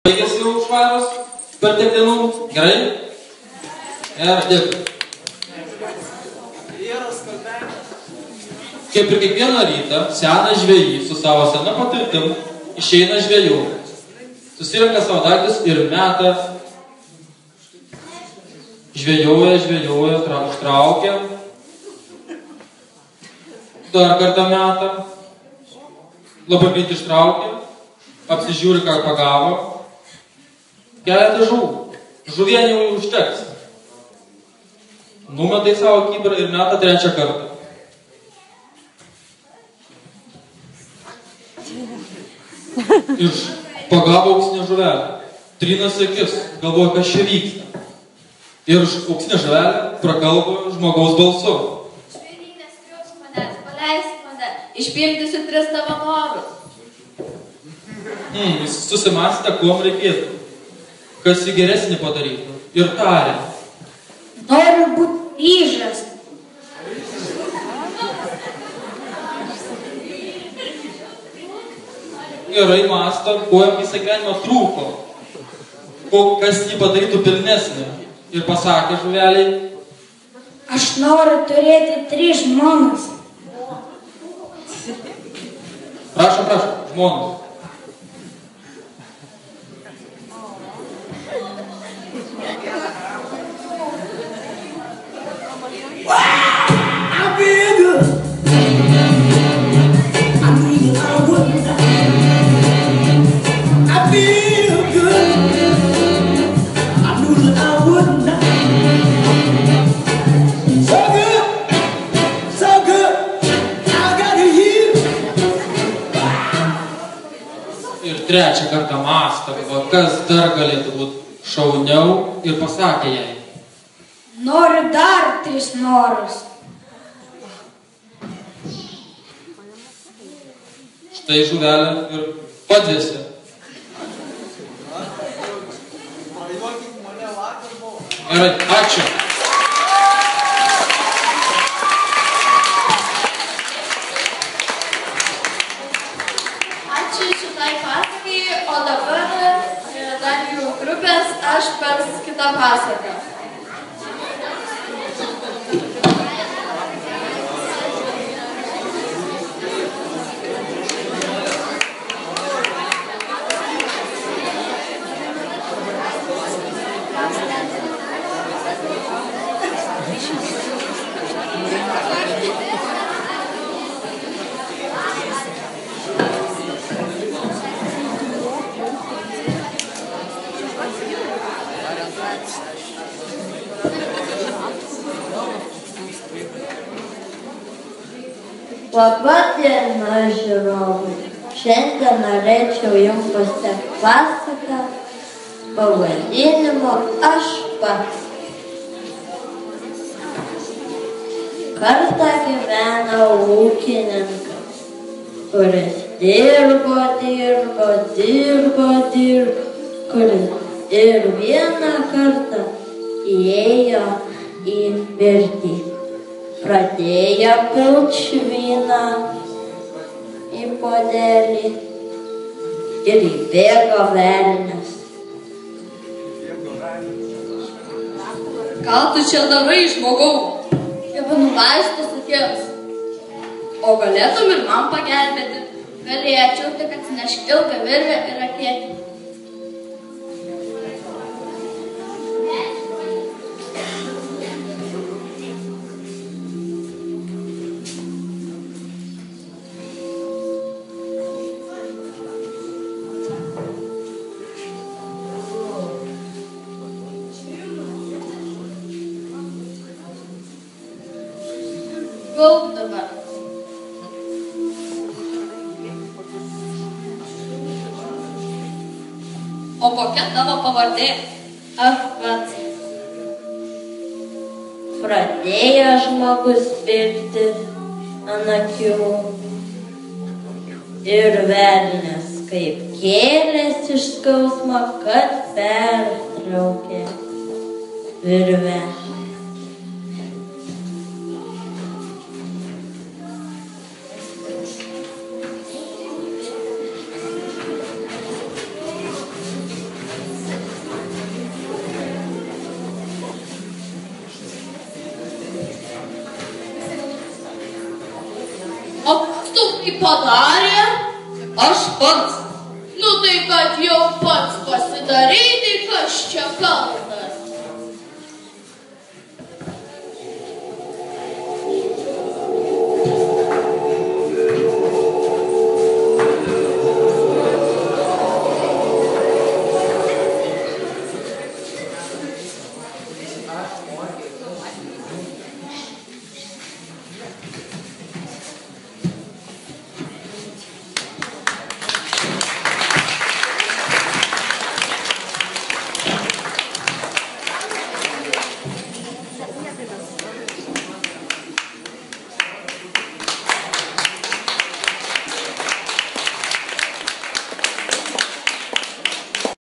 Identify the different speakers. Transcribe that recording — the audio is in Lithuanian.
Speaker 1: Baigėsi jau švaros per tiek dienų. Gerai? Ir dėkui. Kaip ir kiekvieną rytą, senas žvejys su savo sena patirtim išeina žvejoti. Susirenka savo daiktus ir meta. Žvejoja, užtraukia. Dar kartą meta. Labai greit ištraukia. Apsižiūri, ką pagavo. Keletą žuvų. Žuvienį jau užteks. Numeta į savo kibirą ir meta trečią kartą. Ir pagavo auksinę žuvelę. Trinasi akis, galvoja, kas čia vyksta. Ir auksinę žuvelę prakalbo žmogaus balsu.
Speaker 2: Žvėry, neskriausk manęs, paleisk mane, išpildysiu 3 tavo norus.
Speaker 1: Jis susimąstė, kuom reikėtų. Kas jį geresnį padarytų. Ir tarė.
Speaker 2: Noriu būti ryžas.
Speaker 1: Gerai mąsto, kuo jam visą gyvenimą trūko. Kas jį padarytų pilnesnį. Ir pasakė žuveliai.
Speaker 2: Aš noriu turėti 3 žmonas.
Speaker 1: Prašom, žmonas. Ir trečią kartą mąsto, kas dar galėtų būti šauniau ir pasakė jai.
Speaker 2: Noriu dar 3 norus.
Speaker 1: Štai žuvelė ir padvėsi. Gerai, ačiū.
Speaker 2: Ačiū šitai pasakai, o dabar dar jų grupės aš pers kitą pasaką.
Speaker 3: Labą dieną, žiūrovai. Šiandien norėčiau jums pasakyti pasaką pavadinimu Aš pats. Kartą gyveno ūkininkas, kuris dirbo, kuris ir vieną kartą įėjo į pirtį. Pradėjo pilt šviną į puodelį ir įbėgo velnias.
Speaker 2: Ką tu čia darai, žmogau? Gyvenu vaistus akis. O galėtum ir man pagelbėti? Galėčiau, tik atsinešk ilgą virvę ir akėtį. Gulk dabar. O kokia tavo pavardė?
Speaker 3: Aš pats. Pradėjo žmogus pirkti ant akių ir velnias, kaip kėlės iš skausmo, kad pertraukė virvę.
Speaker 2: padarė? Aš pats. Nu tai kad jau pats pasidarei, tai kas čia kaltas?